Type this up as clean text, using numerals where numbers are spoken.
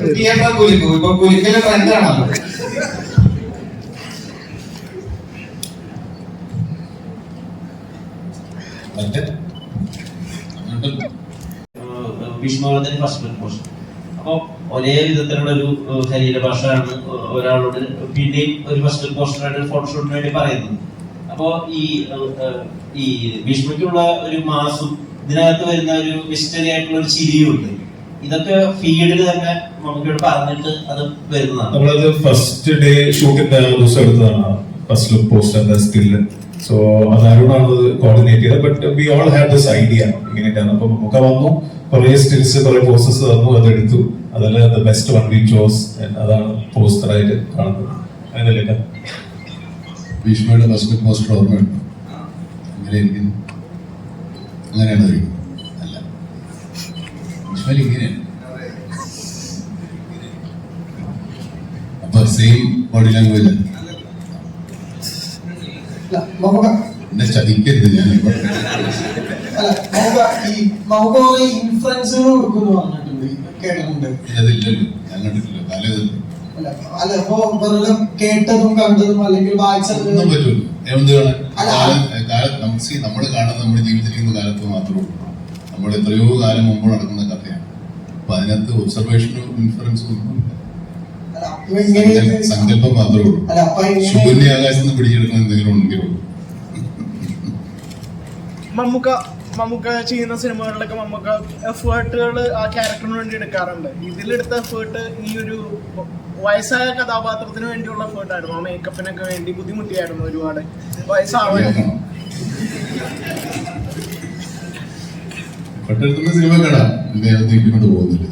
ഇപ്പൊ കുലിക്കല് ട്രെൻഡാണല്ലോ. ഭീഷ്മവർദ്ധൻ first post. അപ്പൊ ഒരേ വിധത്തിലുള്ള ഒരു ശരീരഭാഷയാണ് ഒരാളോട് പിന്നെയും ഒരു ഫസ്റ്റ് പോസ്റ്ററായിട്ട് ഫോട്ടോഷൂട്ടിന് വേണ്ടി പറയുന്നത്. അപ്പോ ഈ ഭീഷ്മയ്ക്കുള്ള ഒരു മാസും ഇതിനകത്ത് വരുന്ന ഒരു മിസ്റ്ററി ആയിട്ടുള്ള ഒരു ചിരിയും ഉണ്ട്. ഇതൊക്കെ ഫീൽഡിൽ തന്നെ നമുക്ക് പറഞ്ഞിട്ട് അത് വരുന്നതാണ്. നമ്മളത് ഫസ്റ്റ് ഡേ ഷൂട്ടിന്റെ ദിവസം എടുത്തതാണ് first look poster skill. So അത് അരുണാണ് കോർഡിനേറ്റ് ചെയ്തത്. But we all have this idea ഇങ്ങനെയൊക്കെയാണ്. അപ്പൊ നമുക്ക് വന്നു, കുറെ സ്റ്റിൽസ് കുറെ പോസ്റ്റേഴ്സ് തന്നു, അതെടുത്തു. അതിൽ the best one we chose. അതാണ് പോസ്റ്ററായിട്ട് കാണുന്നത്. അതിനല്ലേ ഭീഷ്മയുടെ ഫസ്റ്റ് പോസ്റ്റർ ഓർമ്മയുണ്ട്? അങ്ങനെയാണ് അല്ല, ഭീഷ്മയിൽ ഇങ്ങനെയാണ്. അപ്പൊ സെയിം ബോഡി ലാംഗ്വേജ് എന്നെ ചതിക്കരുത്. ഞാൻ ഇൻഫ്ലുവൻസുകൾ കൊടുക്കുന്നു പറഞ്ഞിട്ടുണ്ട്, കേട്ടിട്ടുണ്ട്. അതില്ലല്ലോ, ഞാൻ കണ്ടിട്ടില്ല. കാലം അല്ല, ഇപ്പൊ വെറുതെ കേട്ടതും കണ്ടതും അല്ലെങ്കിൽ വായിച്ചതൊന്നും പറ്റൂല്ലോ. എന്ത് കാലം നമ്മൾ കാണുന്ന നമ്മുടെ ജീവിതത്തിലിരിക്കുന്ന കാലത്ത് മാത്രമേ ഉള്ളൂ. നമ്മൾ എത്രയോ കാലം മുമ്പ് നടക്കുന്ന കഥയാണ്. അപ്പൊ അതിനകത്ത് ഒബ്സർവേഷനും ഇൻഫറൻസും ഒന്നുമില്ല, സങ്കല്പം മാത്രമേ ഉള്ളൂ. ശൂന്യ ആകാശത്ത് നിന്ന് പിടിച്ചെടുക്കുന്ന എന്തെങ്കിലും ഉണ്ടെങ്കിലേ ഉള്ളൂ. മമ്മൂക്ക ചെയ്യുന്ന സിനിമകളിലൊക്കെ മമ്മൂക്ക എഫേർട്ടുകൾ ആ ക്യാരക്ടറിന് വേണ്ടി എടുക്കാറുണ്ട്. ഇതിലെടുത്ത എഫേർട്ട് ഈ ഒരു വയസ്സായ കഥാപാത്രത്തിന് വേണ്ടിയുള്ള എഫേർട്ടായിരുന്നു. ആ മേക്കപ്പിനൊക്കെ വേണ്ടി ബുദ്ധിമുട്ടിയായിരുന്നു ഒരുപാട്. വയസ്സാവാൻ പെട്ടെടുക്കുന്ന സിനിമ കാണാം, കൊണ്ട് പോകുന്നില്ല.